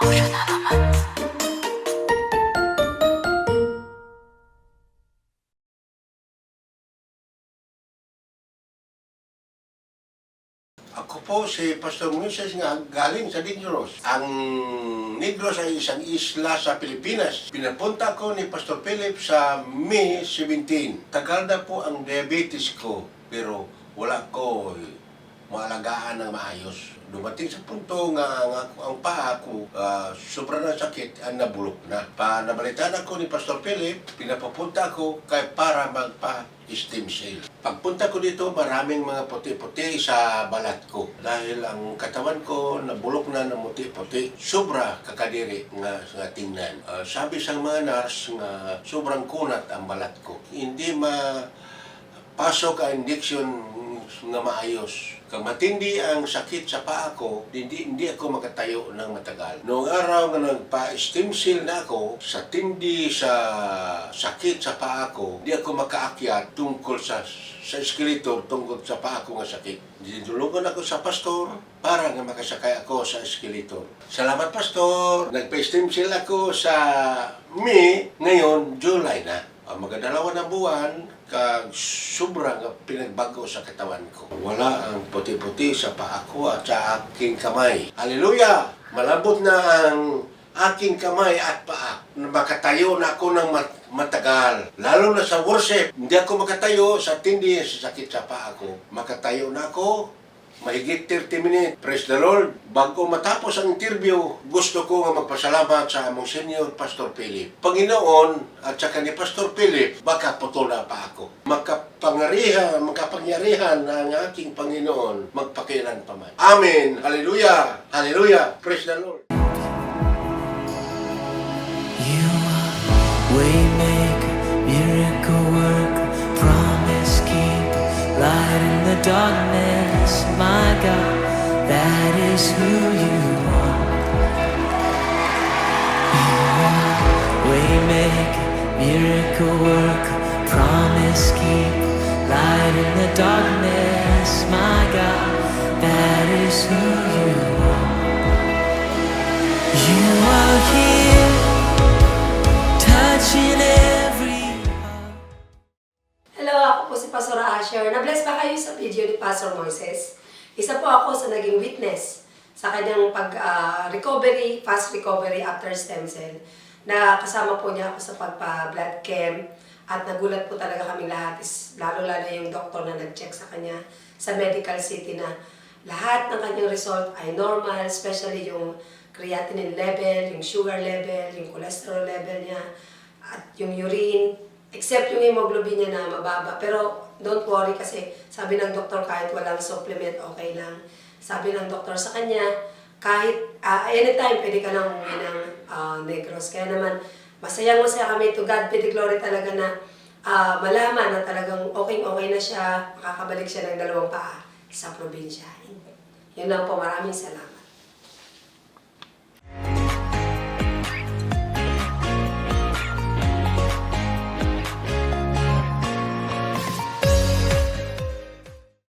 Nauuso na naman. Ako po si Pastor Moises nga galing sa Negros. Ang Negros ay isang isla sa Pilipinas. Pinapunta ko ni Pastor Philip sa May 17. Tagal na po ang diabetes ko, pero wala ko maalagaan ng maayos. Dumating sa punto nga ang paa ko, sobrang na sakit, ang nabulok na. Nabalitaan ako ni Pastor Philip, pinapapunta ko para magpa-stem cell. Pagpunta ko dito, maraming mga puti-puti sa balat ko. Dahil ang katawan ko nabulok na ng puti-puti, sobra kakadiri nga tingnan. Sabi sa mga nurse nga sobrang kunat ang balat ko. Hindi pasok ang injection nga maayos. Kung matindi ang sakit sa paa ko, hindi ako makatayo ng matagal. Noong araw nga nagpa-stem cell na ako, sa tindi sa sakit sa paa ko, hindi ako makaakyat tungkol sa eskeletor tungkol sa paa ko nga sakit. Dinulugan ako sa pastor para nga makasakay ako sa eskeletor. Salamat, pastor! Nagpa-stem cell ako sa May, ngayon July na. Magdalawa na buwan, sobrang pinagbago sa katawan ko. Wala ang puti-puti sa paa ko at sa aking kamay. Hallelujah! Malambot na ang aking kamay at paa. Makatayo na ako ng matagal. Lalo na sa worship, hindi ako makatayo sa tindi sa sakit sa paa ko. Makatayo na ako mahigit 30 minutes. Praise the Lord. Bago matapos ang interview, gusto ko nga magpasalamat sa among senior Pastor Philip. Panginoon at saka ni Pastor Philip, baka putol na pa ako. Makapangyarihan ang aking Panginoon magpakilan pa man. Amen. Hallelujah. Hallelujah. Praise the Lord. You are waymaker, miracle worker, promise keeper, light in the darkness, my God, that is who you are. You are waymaker, miracle worker, promise keeper, light in the darkness, my God, that is who you are. You are here, touching every heart. Hello, ako po si Pastor Asher. Na-bless ba kayo sa video ni Pastor Moises? Isa po ako sa naging witness sa kanyang pag-recovery, fast recovery after stem cell. Na kasama po niya ako sa pagpa-blood chem at nagulat po talaga kaming lahat, lalo-lalo yung doktor na nag-check sa kanya sa medical city na lahat ng kanyang result ay normal, especially yung creatinine level, yung sugar level, yung cholesterol level niya, at yung urine, except yung hemoglobin niya na mababa. Pero don't worry kasi sabi ng doktor kahit walang supplement, okay lang. Sabi ng doktor sa kanya, kahit anytime pwede ka nang umuwi ng Negros. Kaya naman, masayang-masaya kami. To God be the glory talaga na malaman na talagang okay na siya, makakabalik siya ng 2 paa sa probinsya. Yun lang po, maraming salamat.